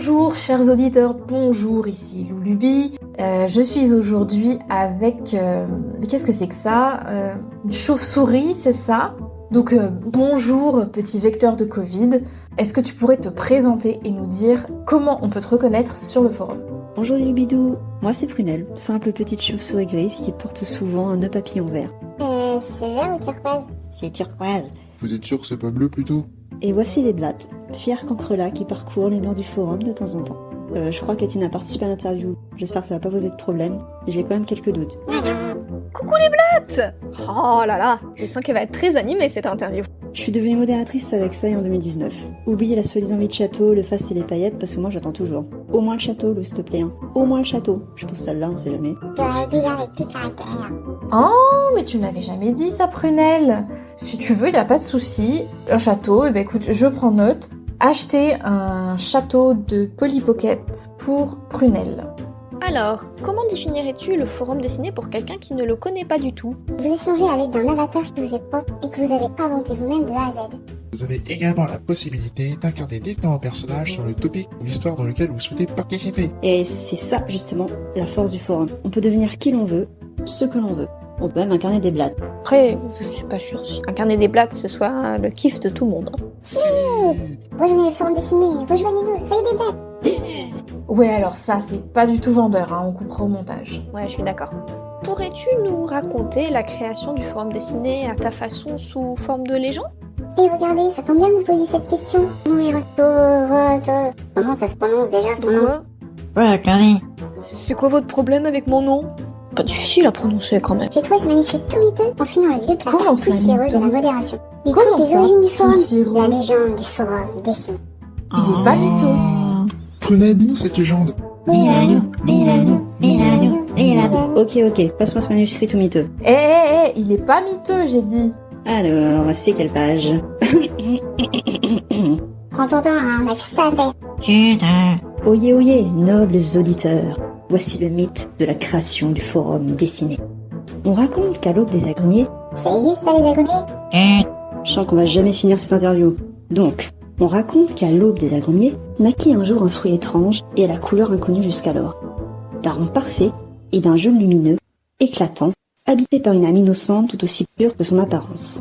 Bonjour chers auditeurs, bonjour, ici Loulubi. Je suis aujourd'hui avec... qu'est-ce que c'est que ça Une chauve-souris, c'est ça? Donc bonjour petit vecteur de Covid. Est-ce que tu pourrais te présenter et nous dire comment on peut te reconnaître sur le forum? Bonjour les bidous, moi c'est Prunelle, simple petite chauve-souris grise qui porte souvent un nœud papillon vert. C'est vert ou turquoise? C'est turquoise. Vous êtes sûr que c'est pas bleu plutôt? Et voici les blattes, fiers cancrelats qui parcourent les murs du forum de temps en temps. Je crois qu'Étienne a participé à l'interview, j'espère que ça va pas poser de problème, mais j'ai quand même quelques doutes. Coucou les blattes! Oh là là, je sens qu'elle va être très animée cette interview. Je suis devenue modératrice avec ça en 2019. Oubliez la soi-disant vie de château, le faste et les paillettes, parce que moi j'attends toujours. Au moins le château, Lou, s'il te plaît. Hein. Au moins le château. Je pose celle-là, on sait jamais. Tu es régulière avec tout caractère. Oh, mais tu n'avais jamais dit ça, Prunelle. Si tu veux, il n'y a pas de souci. Un château, eh ben écoute, je prends note. Acheter un château de Polly Pocket pour Prunelle. Alors, comment définirais-tu le forum dessiné pour quelqu'un qui ne le connaît pas du tout? Vous échangez avec un avatar qui vous est propre et que vous avez inventé vous-même de A à Z. Vous avez également la possibilité d'incarner différents personnages sur le topic ou l'histoire dans lequel vous souhaitez participer. Et c'est ça, justement, la force du forum. On peut devenir qui l'on veut, ce que l'on veut. On peut même incarner des blattes. Après, je suis pas sûre si incarner des blattes ce soit le kiff de tout le monde. Si Rejoignez le forum dessiné, rejoignez-nous, soyez des blattes. Ouais, alors ça, c'est pas du tout vendeur, hein, on coupera au montage. Ouais, je suis d'accord. Pourrais-tu nous raconter la création du forum dessiné à ta façon sous forme de légende? Et regardez, ça tombe bien que vous posiez cette question. Comment ça se prononce déjà son nom? Quoi? Ouais, regardez. C'est quoi votre problème avec mon nom? Pas difficile à prononcer quand même. J'ai trouvé ce manuscrit tout miteux en filant le vieux placard Comment ça, poussiéreux de la miteux? modération. Il Comment coupe les ça, origines du forum, poussiéreux? la légende du forum dessiné. Il est pas mytho. Prenez, dis-nous cette légende. Ok, passe-moi ce manuscrit tout miteux. Il est pas mytheux, j'ai dit. Alors, c'est quelle page? Prends ton temps, hein, on a que ça à faire. Oyez, nobles auditeurs, voici le mythe de la création du forum dessiné. On raconte qu'à l'aube des agrumiers... Ça existe ça les agrumiers? Je sens qu'on va jamais finir cette interview. Donc, on raconte qu'à l'aube des agrumiers, naquit un jour un fruit étrange et à la couleur inconnue jusqu'alors. D'un rond parfait et d'un jaune lumineux, éclatant, habité par une âme innocente tout aussi pure que son apparence.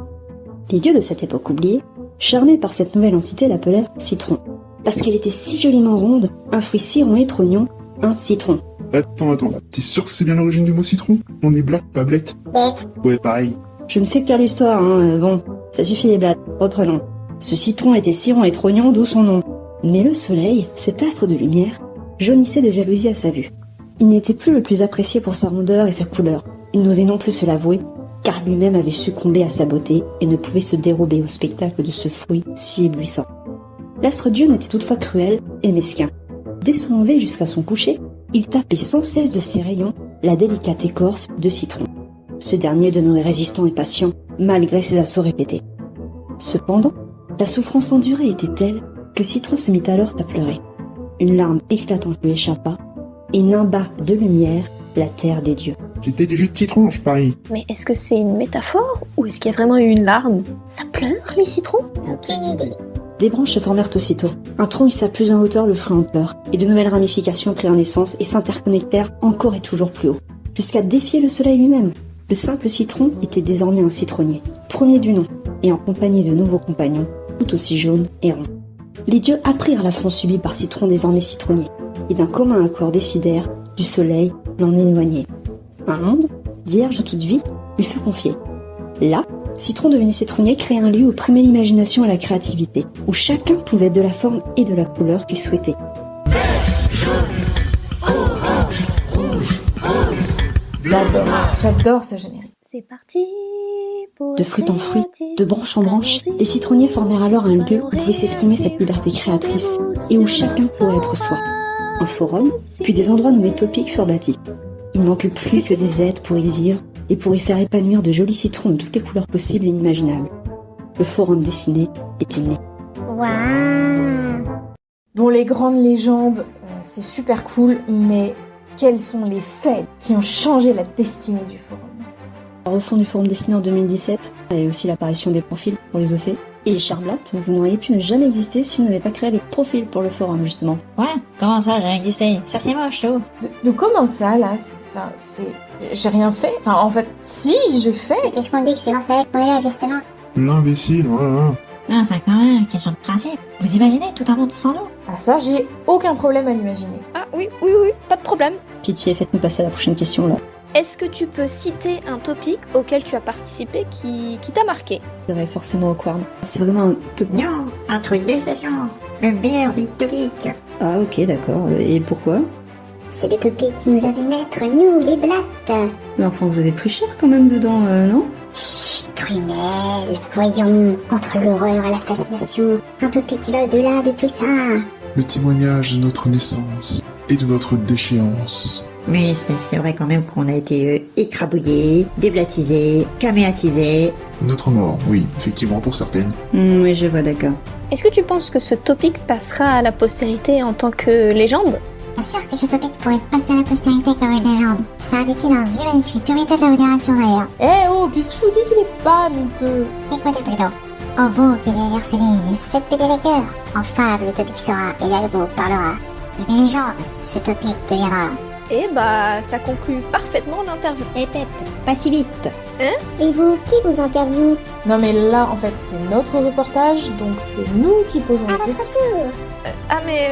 Les dieux de cette époque oubliée, charmés par cette nouvelle entité, l'appelèrent citron. Parce qu'elle était si joliment ronde, un fruit si rond et trognon, un citron. Attends, t'es sûr que c'est bien l'origine du mot citron? On est black, pas blette. Bête. Ouais, pareil. Je ne fais que lire l'histoire, hein, bon, ça suffit les blagues, reprenons. Ce citron était si rond et trognon, d'où son nom. Mais le soleil, cet astre de lumière, jaunissait de jalousie à sa vue. Il n'était plus le plus apprécié pour sa rondeur et sa couleur. Il n'osait non plus se l'avouer, car lui-même avait succombé à sa beauté et ne pouvait se dérober au spectacle de ce fruit si éblouissant. L'astre Dieu n'était toutefois cruel et mesquin. Dès son lever jusqu'à son coucher, il tapait sans cesse de ses rayons la délicate écorce de citron. Ce dernier demeurait résistant et patient, malgré ses assauts répétés. Cependant, la souffrance endurée était telle que Citron se mit alors à pleurer. Une larme éclatante lui échappa, et nimba de lumière la terre des dieux. C'était du jus de citron, je parie. Mais est-ce que c'est une métaphore ou est-ce qu'il y a vraiment eu une larme? Ça pleure les citrons? Aucune idée. Des branches se formèrent aussitôt. Un tronc hissa plus en hauteur le fruit en pleurs, et de nouvelles ramifications prirent naissance et s'interconnectèrent encore et toujours plus haut, jusqu'à défier le soleil lui-même. Le simple citron était désormais un citronnier, premier du nom, et en compagnie de nouveaux compagnons, tout aussi jaunes et ronds. Les dieux apprirent l'affront subi par Citron désormais citronnier, et d'un commun accord décidèrent du soleil l'en éloigner. Un monde, vierge de toute vie, lui fut confié. Là, Citron devenu citronnier créa un lieu où primait l'imagination et la créativité, où chacun pouvait être de la forme et de la couleur qu'il souhaitait. J'adore ce générique. C'est parti pour De fruit en fruit, de branche en branche, les citronniers formèrent alors un lieu où pouvait s'exprimer cette liberté créatrice et où chacun pourrait être soi. Un forum, puis des endroits nommés topiques furent bâtis. Il ne manquait plus que des aides pour y vivre et pour y faire épanouir de jolis citrons de toutes les couleurs possibles et inimaginables. Le forum dessiné était né. Waouh. Bon, les grandes légendes, c'est super cool, mais quels sont les faits qui ont changé la destinée du forum? Au fond du forum dessiné en 2017, il y a eu aussi l'apparition des profils pour les OC. Et Charblatt, vous n'auriez pu ne jamais exister si vous n'avez pas créé le profil pour le forum, justement. Ouais, comment ça, j'ai existé? Ça c'est moche, oh. De comment ça, là? Enfin, c'est... J'ai rien fait. Enfin, en fait, si, j'ai fait. Puisqu'on dit que c'est grâce à elle qu'on est là, justement. L'imbécile, voilà. Enfin, quand même, question de principe. Vous imaginez tout un monde sans nous? Ah ça, j'ai aucun problème à l'imaginer. Ah oui, pas de problème. Pitié, faites-nous passer à la prochaine question, là. Est-ce que tu peux citer un topic auquel tu as participé qui t'a marqué? Vous serez forcément awkward. C'est vraiment un top... Non, un truc de station. Le meilleur des topics. Ah ok, d'accord. Et pourquoi? C'est le topic qui nous a vu naître, nous, les blattes. Mais enfin, vous avez pris cher quand même dedans, non? Chut, Prunelle, voyons, entre l'horreur et la fascination, un topic qui va au-delà de tout ça. Le témoignage de notre naissance et de notre déchéance. Mais c'est vrai quand même qu'on a été écrabouillés, déblatisés, caméatisés. Notre mort, oui, effectivement pour certaines. Oui, je vois, d'accord. Est-ce que tu penses que ce topic passera à la postérité en tant que légende? Bien sûr que ce topic pourrait passer à la postérité comme une légende. C'est indiqué dans le vieux manuscrit tout mytho de la modération d'ailleurs. Eh oh, puisque je vous dis qu'il est pas miteux. Écoutez plutôt. En vous qui allez lire ces lignes, faites péter les cœurs. En fable, le topic sera et l'algo parlera. Une légende, ce topic deviendra. Eh bah, ça conclut parfaitement l'interview. Et Pep, pas si vite. Et vous, qui vous interviewe? Non mais là, en fait, c'est notre reportage, donc c'est nous qui posons À les votre questions. tour. Ah mais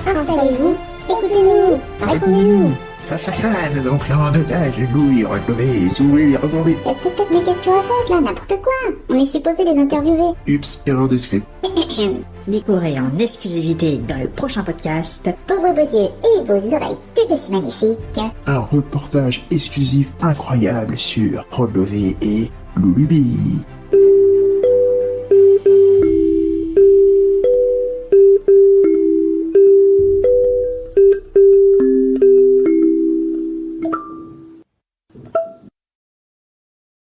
Installez-vous, écoutez-nous, répondez-nous. Nous avons pris en otage le loup retrouvé, si vous voulez les recommander. Faites peut-être mes questions à compte là, n'importe quoi. On est supposé les interviewer. Ups, erreur de script. Découvrez en exclusivité dans le prochain podcast. Pour vos beaux yeux et vos oreilles tout aussi magnifiques. Un reportage exclusif incroyable sur Rodové et Lulubi.